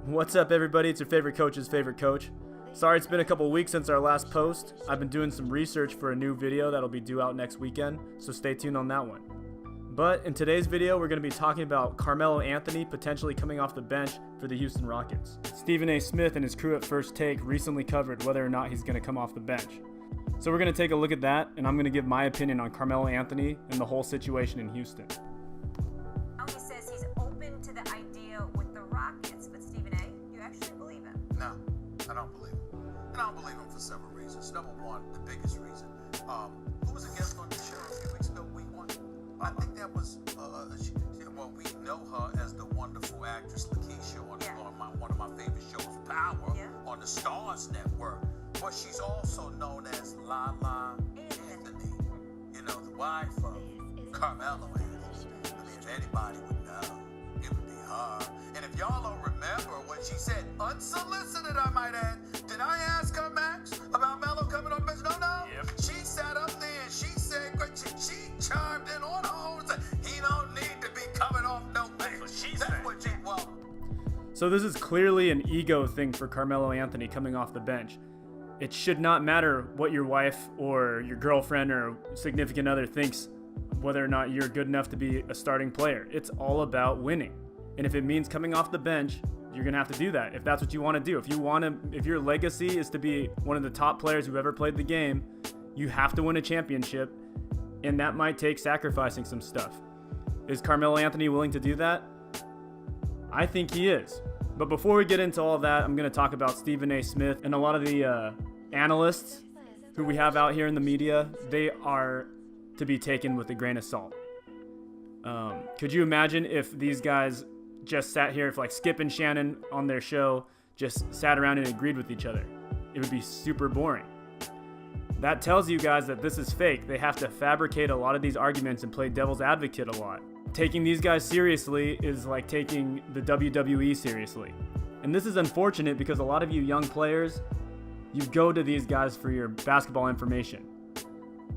What's up, everybody? It's your favorite coach's favorite coach. Sorry it's been a couple weeks since our last post. I've been doing some research for a new video that'll be due out next weekend, so stay tuned on that one. But in today's video, we're going to be talking about Carmelo Anthony potentially coming off the bench for the Houston Rockets. Stephen A. Smith and his crew at First Take recently covered whether or not he's going to come off the bench. So we're going to take a look at that, and I'm going to give my opinion on Carmelo Anthony and the whole situation in Houston. He says he's open to the idea with the Rockets, but Stephen A., you actually believe him? No, I don't believe him. And I don't believe him for several reasons. Number one, the biggest reason. Who was a guest on the show a few weeks ago, week one? I think that was, well, we know her as the wonderful actress Lakeisha on one of my favorite shows, Power, on the Stars Network. But she's also known as Lala Anthony, you know, the wife of Carmelo Anthony. I mean, if anybody would know, it would be her. And if y'all don't remember what she said, unsolicited, I might add, did I ask her, Max, about Melo coming on the bench? No. Yep. She sat up there and she said, she chimed in on her own and said, he don't need to be coming off no bench. That's what she, well. So this is clearly an ego thing for Carmelo Anthony coming off the bench. It should not matter what your wife or your girlfriend or significant other thinks, whether or not you're good enough to be a starting player. It's all about winning. And if it means coming off the bench, you're going to have to do that if that's what you want to do. If your legacy is to be one of the top players who ever played the game, you have to win a championship, and that might take sacrificing some stuff. Is Carmelo Anthony willing to do that? I think he is. But before we get into all of that, I'm going to talk about Stephen A. Smith and a lot of the analysts who we have out here in the media. They are to be taken with a grain of salt. Could you imagine if these guys just sat here, if like Skip and Shannon on their show just sat around and agreed with each other? It would be super boring. That tells you guys that this is fake. They have to fabricate a lot of these arguments and play devil's advocate a lot. Taking these guys seriously is like taking the WWE seriously. And this is unfortunate because a lot of you young players, you go to these guys for your basketball information.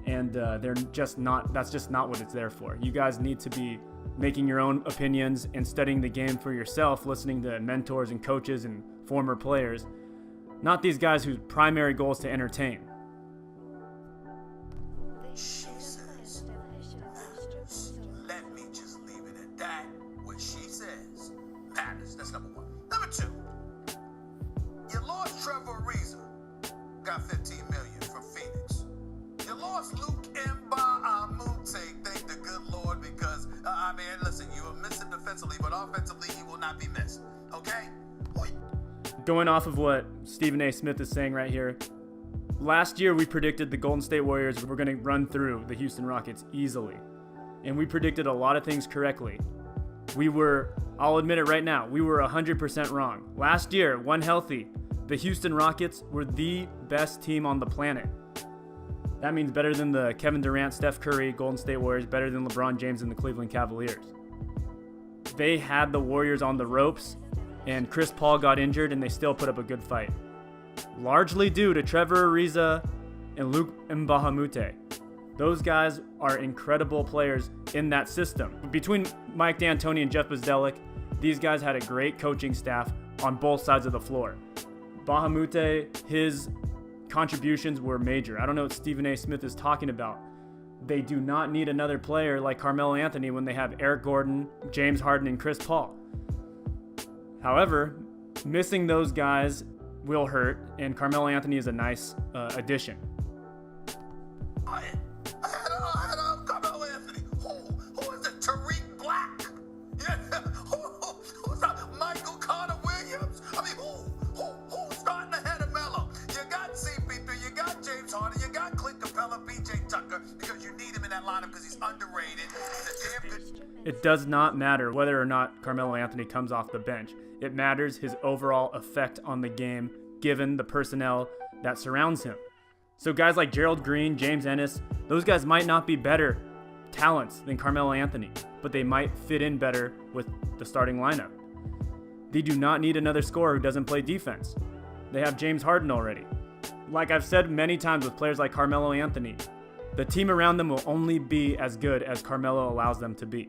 And that's just not what it's there for. You guys need to be making your own opinions and studying the game for yourself, listening to mentors and coaches and former players, not these guys whose primary goal is to entertain. She says, let me just leave it at that. What she says matters. That's number one. Number two, you lost Trevor Ariza, got $15 million from Phoenix. You lost Luke Mbah-a-Moute, thank the good Lord, because, listen, you were missing defensively, but offensively, he will not be missed, okay? Going off of what Stephen A. Smith is saying right here, last year we predicted the Golden State Warriors were going to run through the Houston Rockets easily, and we predicted a lot of things correctly. I'll admit it right now, we were 100% wrong. Last year, when healthy, the Houston Rockets were the best team on the planet. That means better than the Kevin Durant, Steph Curry, Golden State Warriors, better than LeBron James and the Cleveland Cavaliers. They had the Warriors on the ropes, and Chris Paul got injured, and they still put up a good fight. Largely due to Trevor Ariza and Luke Mbah-a-Moute. Those guys are incredible players in that system. Between Mike D'Antoni and Jeff Bzdelik, these guys had a great coaching staff on both sides of the floor. Mbah-a-Moute, his contributions were major. I don't know what Stephen A. Smith is talking about. They do not need another player like Carmelo Anthony when they have Eric Gordon, James Harden, and Chris Paul. However, missing those guys will hurt, and Carmelo Anthony is a nice addition. I had Carmelo Anthony. Who is it? Tariq Black? Yeah. Who's that? Michael Carter Williams? I mean, who's starting ahead of Melo? You got CP3, you got James Harden, you got Clint Capella, PJ Tucker, because you need him in that lineup because he's underrated. He's a damn good. It does not matter whether or not Carmelo Anthony comes off the bench. It matters his overall effect on the game, given the personnel that surrounds him. So guys like Gerald Green, James Ennis, those guys might not be better talents than Carmelo Anthony, but they might fit in better with the starting lineup. They do not need another scorer who doesn't play defense. They have James Harden already. Like I've said many times with players like Carmelo Anthony, the team around them will only be as good as Carmelo allows them to be.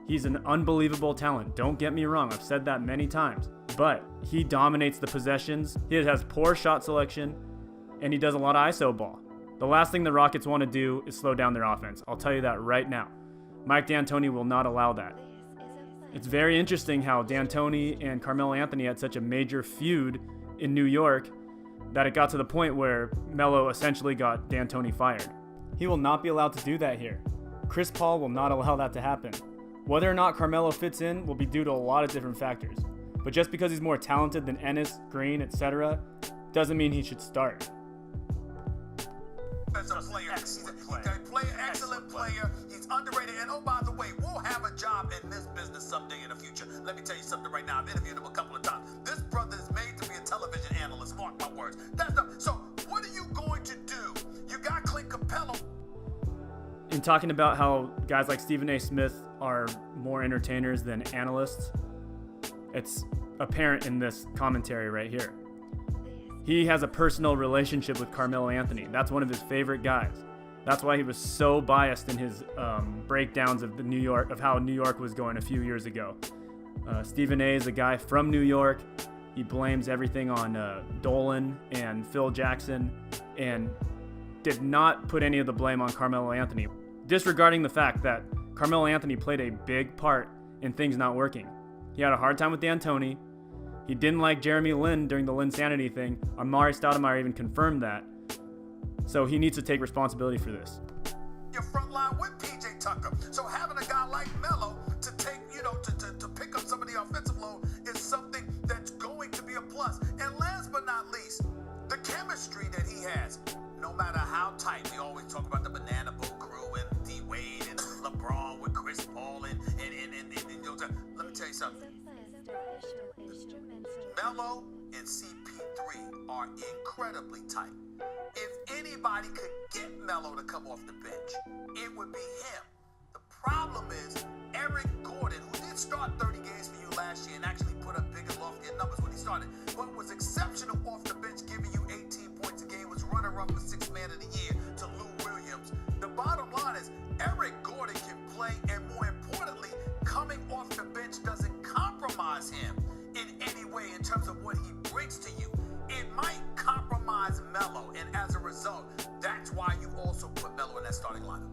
He's an unbelievable talent. Don't get me wrong. I've said that many times. but he dominates the possessions. He has poor shot selection, and he does a lot of ISO ball. The last thing the Rockets want to do is slow down their offense. I'll tell you that right now. Mike D'Antoni will not allow that. It's very interesting how D'Antoni and Carmelo Anthony had such a major feud in New York that it got to the point where Melo essentially got D'Antoni fired. He will not be allowed to do that here. Chris Paul will not allow that to happen. Whether or not Carmelo fits in will be due to a lot of different factors. But just because he's more talented than Ennis, Green, etc., doesn't mean he should start. As a player, he's an excellent player. He's underrated. And oh, by the way, we'll have a job in this business someday in the future. Let me tell you something right now. I've interviewed him a couple of times. This brother is made to be a television analyst. Mark my words. So what are you going to do? You got Clint Capella. In talking about how guys like Stephen A. Smith are more entertainers than analysts, it's apparent in this commentary right here. He has a personal relationship with Carmelo Anthony. That's one of his favorite guys. That's why he was so biased in his breakdowns of how New York was going a few years ago. Stephen A. is a guy from New York. He blames everything on Dolan and Phil Jackson and did not put any of the blame on Carmelo Anthony, disregarding the fact that Carmelo Anthony played a big part in things not working. He had a hard time with D'Antoni. He didn't like Jeremy Lin during the Linsanity thing. Amari Stoudemire even confirmed that. So he needs to take responsibility for this. Your front line with PJ Tucker. So having a guy like Melo to take, to pick up some of the offensive load is something that's going to be a plus. And last but not least, the chemistry that he has. No matter how tight, we always talk about the Banana Boat crew and D Wade and LeBron with Chris Paul and let me tell you something. Melo and CP3 are incredibly tight. If anybody could get Melo to come off the bench, it would be him. The problem is Eric Gordon, who did start 30 games for you last year and actually put up bigger, loftier numbers when he started, but was exceptional off the bench, giving you 18 points a game, was runner-up for Sixth Man of the Year to Lou Williams. The bottom line is Eric Gordon can play, and more importantly, coming off the bench doesn't compromise him in any way in terms of what he brings to you. It might compromise Melo, and as a result, that's why you also put Melo in that starting lineup.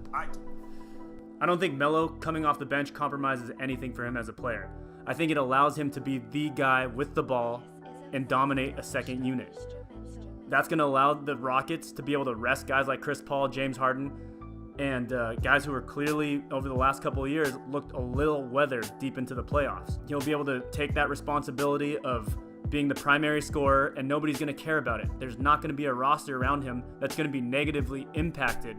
I don't think Melo coming off the bench compromises anything for him as a player. I think it allows him to be the guy with the ball and dominate a second unit. That's going to allow the Rockets to be able to rest guys like Chris Paul, James Harden, and guys who are clearly, over the last couple of years, looked a little weathered deep into the playoffs. He'll be able to take that responsibility of being the primary scorer, and nobody's going to care about it. There's not going to be a roster around him that's going to be negatively impacted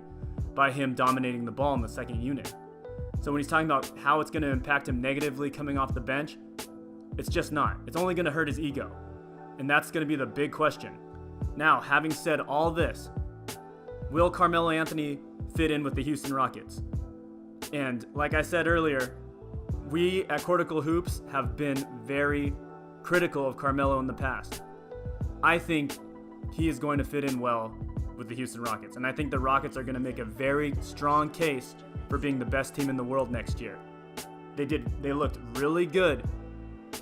by him dominating the ball in the second unit. So when he's talking about how it's going to impact him negatively coming off the bench, it's just not. It's only going to hurt his ego. And that's going to be the big question. Now, having said all this, will Carmelo Anthony fit in with the Houston Rockets? And like I said earlier, we at Cortical Hoops have been very critical of Carmelo in the past. I think he is going to fit in well with the Houston Rockets, and I think the Rockets are going to make a very strong case for being the best team in the world next year. They looked really good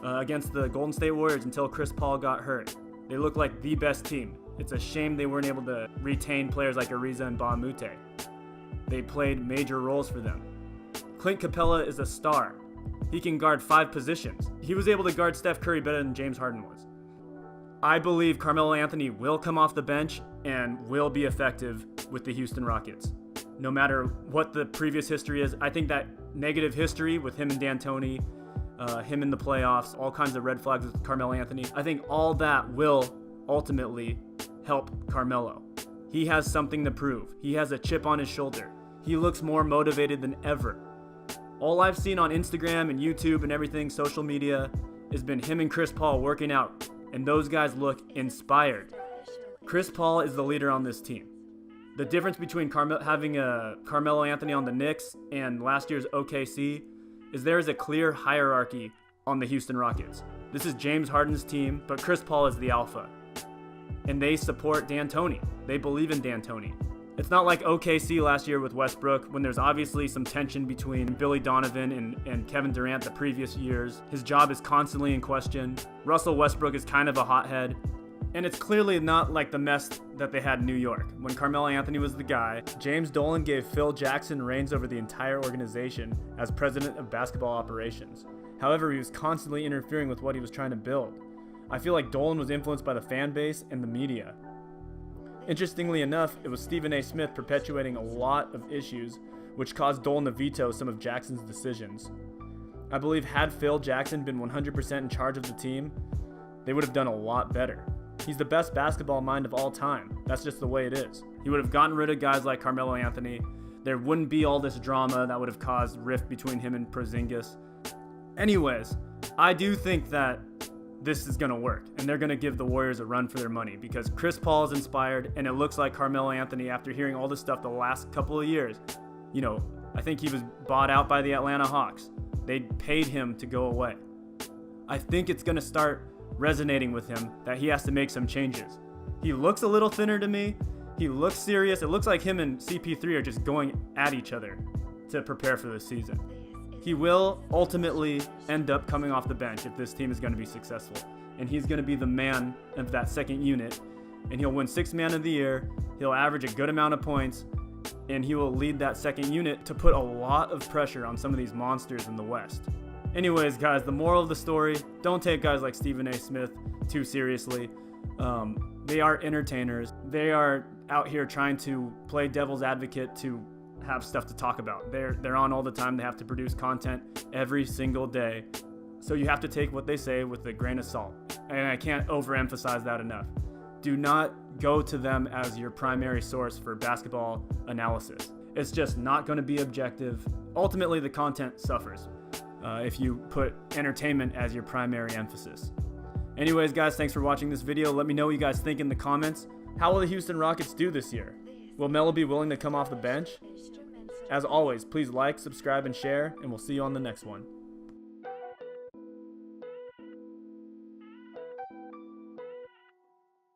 against the Golden State Warriors until Chris Paul got hurt. They looked like the best team. It's a shame they weren't able to retain players like Ariza and Ba Mute. They played major roles for them. Clint Capella is a star. He can guard 5 positions. He was able to guard Steph Curry better than James Harden was. I believe Carmelo Anthony will come off the bench and will be effective with the Houston Rockets. No matter what the previous history is, I think that negative history with him and D'Antoni, him in the playoffs, all kinds of red flags with Carmelo Anthony, I think all that will ultimately help Carmelo. He has something to prove. He has a chip on his shoulder. He looks more motivated than ever. All I've seen on Instagram and YouTube and everything, social media, has been him and Chris Paul working out, and those guys look inspired. Chris Paul is the leader on this team. The difference between having Carmelo Anthony on the Knicks and last year's OKC is there is a clear hierarchy on the Houston Rockets. This is James Harden's team, but Chris Paul is the alpha. And they support D'Antoni. They believe in D'Antoni. It's not like OKC last year with Westbrook, when there's obviously some tension between Billy Donovan and Kevin Durant the previous years. His job is constantly in question. Russell Westbrook is kind of a hothead. And it's clearly not like the mess that they had in New York. When Carmelo Anthony was the guy, James Dolan gave Phil Jackson reins over the entire organization as president of basketball operations. However, he was constantly interfering with what he was trying to build. I feel like Dolan was influenced by the fan base and the media. Interestingly enough, it was Stephen A. Smith perpetuating a lot of issues, which caused Dolan to veto some of Jackson's decisions. I believe had Phil Jackson been 100% in charge of the team, they would have done a lot better. He's the best basketball mind of all time. That's just the way it is. He would have gotten rid of guys like Carmelo Anthony. There wouldn't be all this drama that would have caused rift between him and Porzingis. Anyways, I do think that this is going to work, and they're going to give the Warriors a run for their money because Chris Paul is inspired, and it looks like Carmelo Anthony, after hearing all this stuff the last couple of years, I think he was bought out by the Atlanta Hawks. They paid him to go away. I think it's going to start resonating with him that he has to make some changes. He looks a little thinner to me. He looks serious. It looks like him and CP3 are just going at each other to prepare for the season. He will ultimately end up coming off the bench if this team is going to be successful. And he's going to be the man of that second unit. And he'll win Sixth Man of the Year. He'll average a good amount of points. And he will lead that second unit to put a lot of pressure on some of these monsters in the West. Anyways, guys, the moral of the story, don't take guys like Stephen A. Smith too seriously. They are entertainers. They are out here trying to play devil's advocate to have stuff to talk about. They're on all the time. They have to produce content every single day. So you have to take what they say with a grain of salt. And I can't overemphasize that enough. Do not go to them as your primary source for basketball analysis. It's just not going to be objective. Ultimately, the content suffers if you put entertainment as your primary emphasis. Anyways, guys, thanks for watching this video. Let me know what you guys think in the comments. How will the Houston Rockets do this year? Will Melo be willing to come off the bench? As always, please like, subscribe, and share, and we'll see you on the next one.